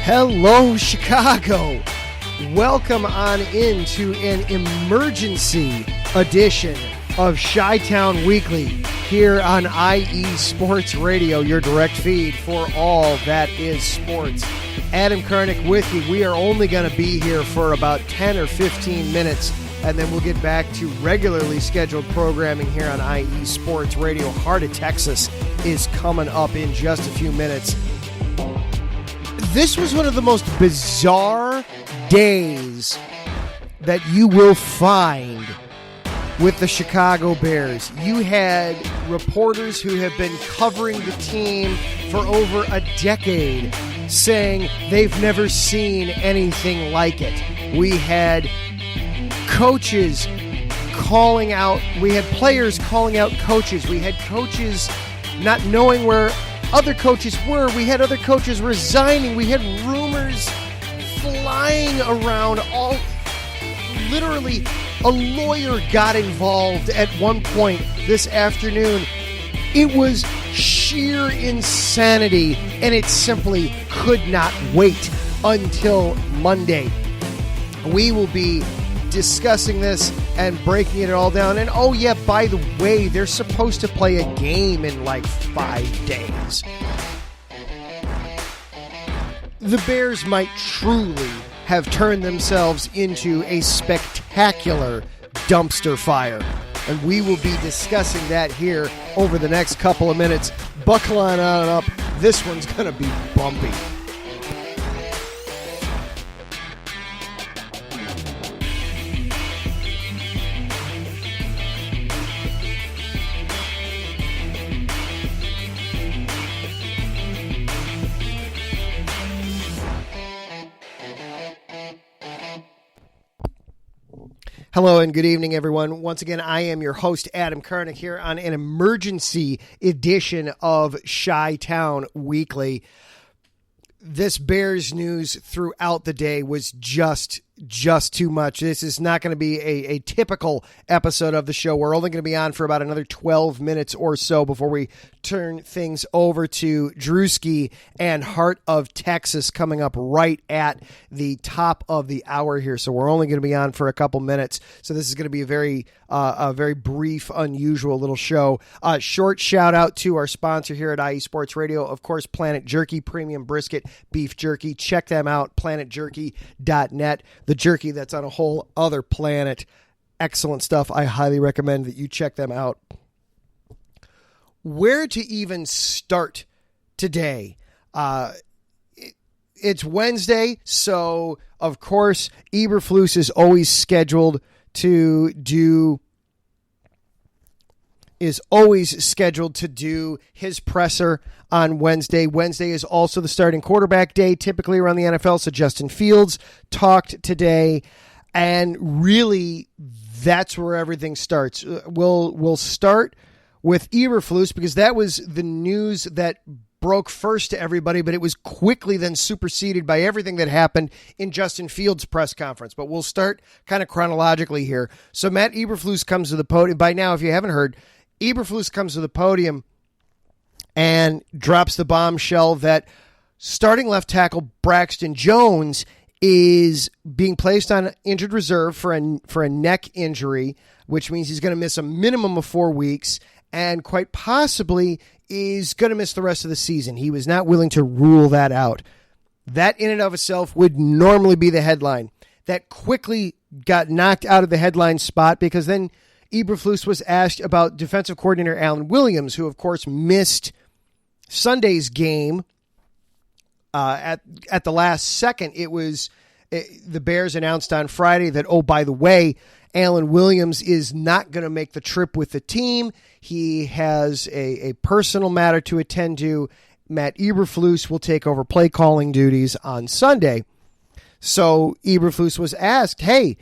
Hello, Chicago. Welcome on into an emergency edition of Chi-Town Weekly here on IE Sports Radio, your direct feed for all that is sports. Adam Karnick with you. We are only going to be here for about 10 or 15 minutes, and then we'll get back to regularly scheduled programming here on IE Sports Radio. Heart of Texas is coming up in just a few minutes. This was one of the most bizarre days that you will find with the Chicago Bears. You had reporters who have been covering the team for over a decade saying they've never seen anything like it. We had coaches calling out, we had players calling out coaches, we had coaches not knowing where other coaches were, we had other coaches resigning, we had rumors flying around. All literally a lawyer got involved at one point this afternoon. It was sheer insanity, and it simply could not wait until Monday. We will be discussing this and breaking it all down. And oh yeah, by the way, they're supposed to play a game in like 5 days. The Bears might truly have turned themselves into a spectacular dumpster fire. And we will be discussing that here over the next couple of minutes. Buckle on up. This one's going to be bumpy. Hello and good evening, everyone. Once again, I am your host, Adam Karnick, here on an emergency edition of Chi-Town Weekly. This Bears news throughout the day was just too much. This is not going to be a typical episode of the show. We're only going to be on for about another 12 minutes or so before we turn things over to Drewski and Heart of Texas coming up right at the top of the hour here. So we're only going to be on for a couple minutes. So this is going to be a very brief, unusual little show. Short shout out to our sponsor here at IE Sports Radio, of course, Planet Jerky, premium brisket beef jerky. Check them out, planetjerky.net. The jerky that's on a whole other planet. Excellent stuff. I highly recommend that you check them out. Where to even start today? It's Wednesday, so of course Eberflus is always scheduled to do his presser on Wednesday. Wednesday is also the starting quarterback day, typically around the NFL. So Justin Fields talked today, and really that's where everything starts. We'll start with Eberflus because that was the news that broke first to everybody, but it was quickly then superseded by everything that happened in Justin Fields' press conference. But we'll start kind of chronologically here. So Matt Eberflus comes to the podium. By now, if you haven't heard, Eberflus comes to the podium and drops the bombshell that starting left tackle Braxton Jones is being placed on injured reserve for a neck injury, which means he's going to miss a minimum of 4 weeks and quite possibly is going to miss the rest of the season. He was not willing to rule that out. That in and of itself would normally be the headline. That quickly got knocked out of the headline spot because then Eberflus was asked about defensive coordinator Alan Williams, who, of course, missed Sunday's game at the last second. The Bears announced on Friday that, oh, by the way, Alan Williams is not going to make the trip with the team. He has a personal matter to attend to. Matt Eberflus will take over play calling duties on Sunday. So Eberflus was asked, hey,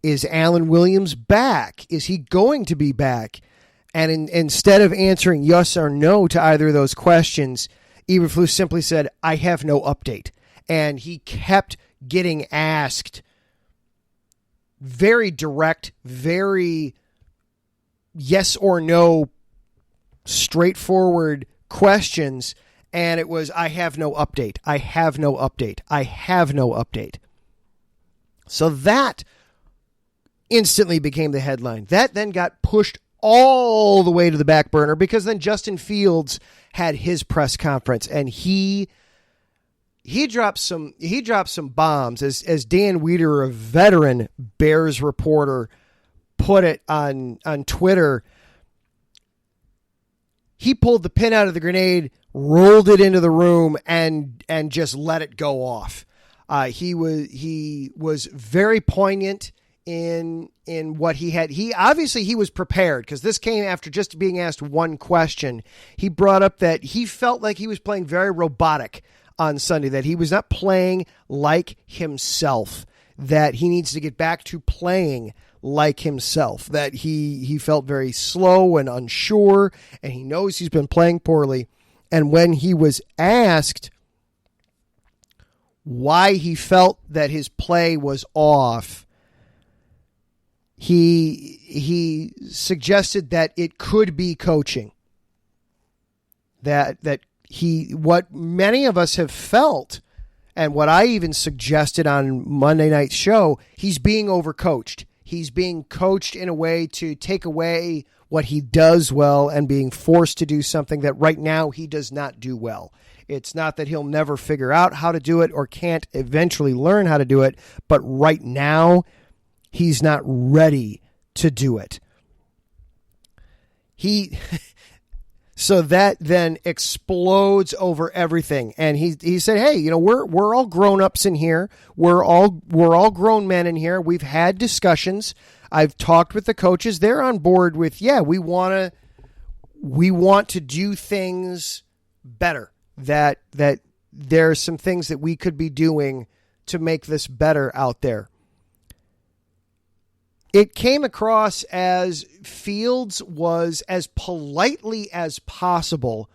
is Alan Williams back? Is he going to be back? And instead of answering yes or no to either of those questions, Eberflus simply said, I have no update. And he kept getting asked very direct, very yes or no, straightforward questions. And it was, I have no update. I have no update. I have no update. So that instantly became the headline. That then got pushed all the way to the back burner because then Justin Fields had his press conference and he dropped some bombs as Dan Wiederer, a veteran Bears reporter, put it on Twitter. He pulled the pin out of the grenade, rolled it into the room, and just let it go off. He was very poignant in what he had. He obviously was prepared because this came after just being asked one question. He brought up that he felt like he was playing very robotic on Sunday, that he was not playing like himself, that he needs to get back to playing like himself, that he felt very slow and unsure, and he knows he's been playing poorly. And when he was asked why he felt that his play was off, he suggested that it could be coaching. That what many of us have felt, and what I even suggested on Monday night's show, he's being overcoached. He's being coached in a way to take away what he does well and being forced to do something that right now he does not do well. It's not that he'll never figure out how to do it or can't eventually learn how to do it, but right now he's not ready to do it. So that then explodes over everything. And he said, hey, we're all grown-ups in here. We're all grown men in here. We've had discussions. I've talked with the coaches. They're on board with, we want to do things better. That there are some things that we could be doing to make this better out there. It came across as Fields was, as politely as possible,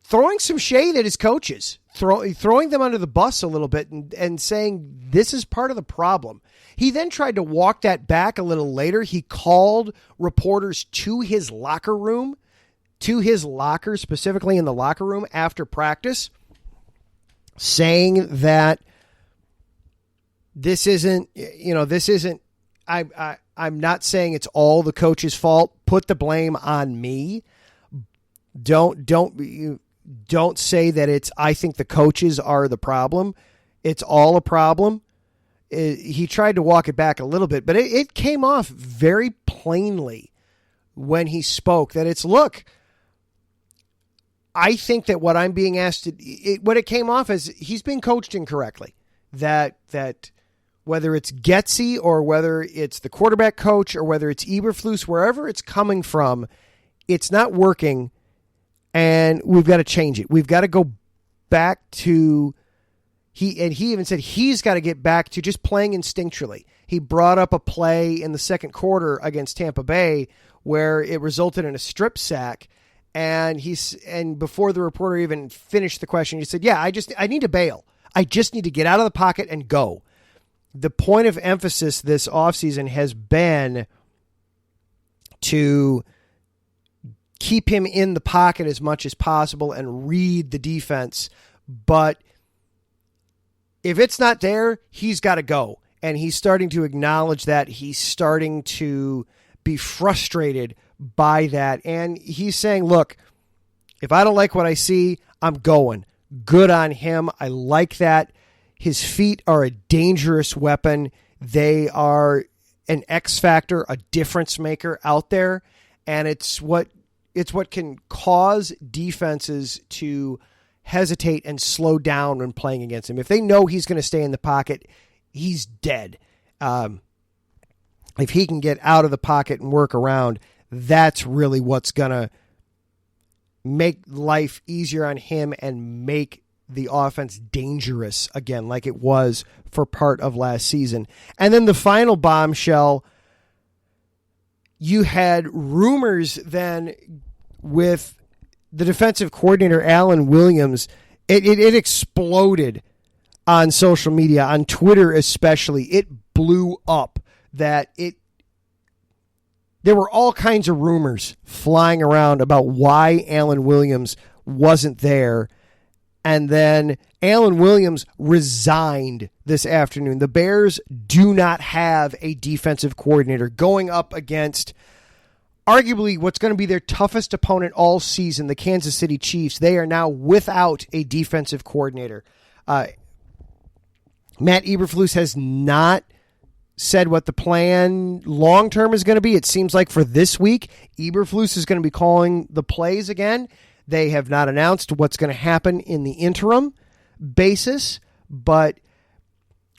throwing some shade at his coaches, throwing them under the bus a little bit and saying this is part of the problem. He then tried to walk that back a little later. He called reporters to his locker room, to his locker, specifically in the locker room after practice, saying that this isn't. I'm not saying it's all the coach's fault. Put the blame on me. Don't say that it's, I think the coaches are the problem. It's all a problem. He tried to walk it back a little bit, but it came off very plainly when he spoke that it's, look, I think that what I'm being asked what it came off as, he's been coached incorrectly. That whether it's Getsy or whether it's the quarterback coach or whether it's Eberflus, wherever it's coming from, it's not working, and we've got to change it. We've got to go back to, he even said he's got to get back to just playing instinctually. He brought up a play in the second quarter against Tampa Bay where it resulted in a strip sack, and before the reporter even finished the question, he said, I need to bail. I just need to get out of the pocket and go. The point of emphasis this offseason has been to keep him in the pocket as much as possible and read the defense. But if it's not there, he's got to go. And he's starting to acknowledge that. He's starting to be frustrated by that. And he's saying, look, if I don't like what I see, I'm going. Good on him. I like that. His feet are a dangerous weapon. They are an X factor, a difference maker out there. And it's what can cause defenses to hesitate and slow down when playing against him. If they know he's going to stay in the pocket, he's dead. If he can get out of the pocket and work around, that's really what's going to make life easier on him and make the offense dangerous again, like it was for part of last season. And then the final bombshell, you had rumors then with the defensive coordinator, Alan Williams. It exploded on social media, on Twitter especially. It blew up that there were all kinds of rumors flying around about why Alan Williams wasn't there. And then Alan Williams resigned this afternoon. The Bears do not have a defensive coordinator going up against arguably what's going to be their toughest opponent all season, the Kansas City Chiefs. They are now without a defensive coordinator. Matt Eberflus has not said what the plan long-term is going to be. It seems like for this week, Eberflus is going to be calling the plays again. They have not announced what's going to happen in the interim basis, but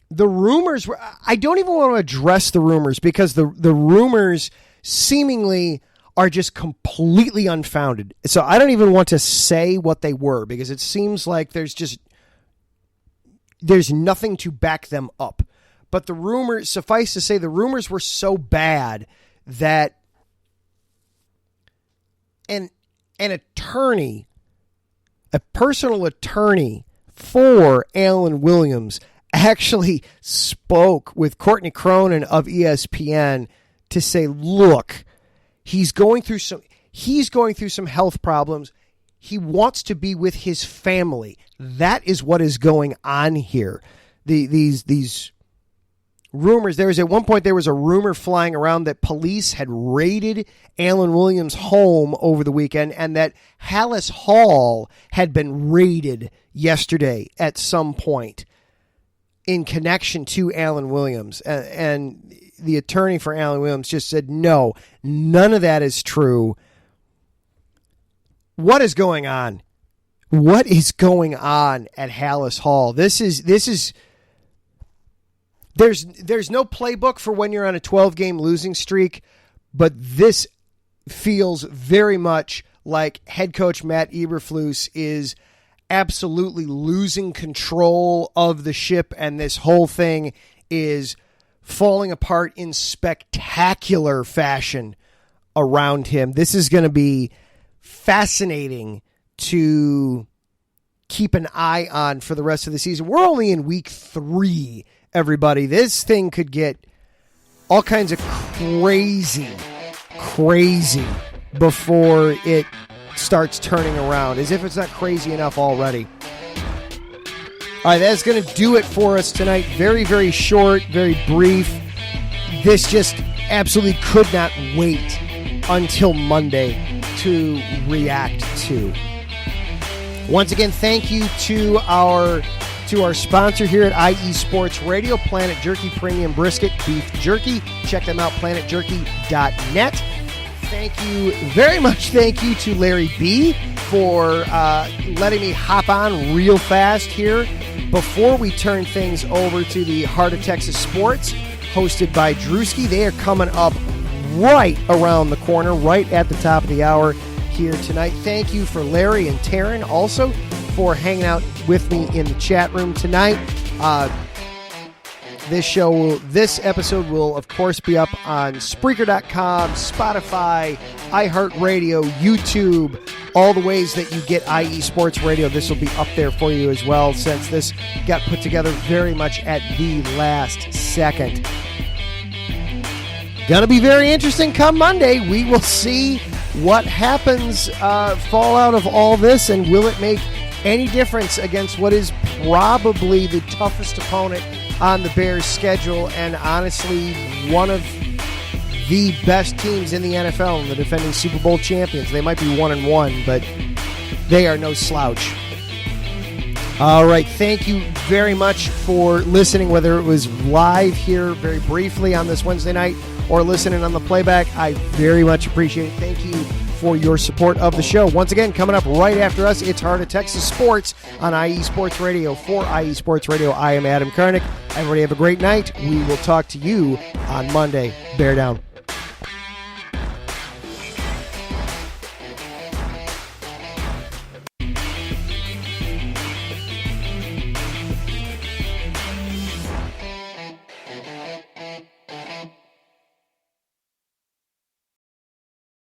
the rumors, I don't even want to address the rumors because the rumors seemingly are just completely unfounded. So I don't even want to say what they were because it seems like there's nothing to back them up. But the rumors, suffice to say, the rumors were so bad that an attorney, a personal attorney for Alan Williams, actually spoke with Courtney Cronin of ESPN to say, look, he's going through some health problems. He wants to be with his family. That is what is going on here. These rumors, at one point there was a rumor flying around that police had raided Alan Williams' home over the weekend and that Halas Hall had been raided yesterday at some point in connection to Alan Williams. And the attorney for Alan Williams just said, no, none of that is true. What is going on? What is going on at Halas Hall? There's no playbook for when you're on a 12-game losing streak, but this feels very much like head coach Matt Eberflus is absolutely losing control of the ship, and this whole thing is falling apart in spectacular fashion around him. This is going to be fascinating to keep an eye on for the rest of the season. We're only in week 3, everybody. This thing could get all kinds of crazy before it starts turning around, as if it's not crazy enough already. All right, that's going to do it for us tonight. Very, very short, very brief. This just absolutely could not wait until Monday to react to. Once again, thank you to our sponsor here at IE Sports Radio, Planet Jerky Premium Brisket Beef Jerky. Check them out, planetjerky.net. Thank you very much. Thank you to Larry B for letting me hop on real fast here before we turn things over to the Heart of Texas Sports, hosted by Drewski. They are coming up right around the corner, right at the top of the hour here tonight. Thank you for Larry and Taryn also for hanging out with me in the chat room tonight. This episode will, of course, be up on Spreaker.com, Spotify, iHeartRadio, YouTube, all the ways that you get IE Sports Radio. This will be up there for you as well, since this got put together very much at the last second. Going to be very interesting come Monday. We will see what happens, fall out of all this, and will it make any difference against what is probably the toughest opponent on the Bears' schedule, and honestly, one of the best teams in the NFL, and the defending Super Bowl champions. They might be 1-1, but they are no slouch. All right, thank you very much for listening, whether it was live here very briefly on this Wednesday night or listening on the playback. I very much appreciate it. Thank you for your support of the show. Once again, coming up right after us, it's Heart of Texas Sports on IE Sports Radio. For IE Sports Radio, I am Adam Karnick. Everybody have a great night. We will talk to you on Monday. Bear down.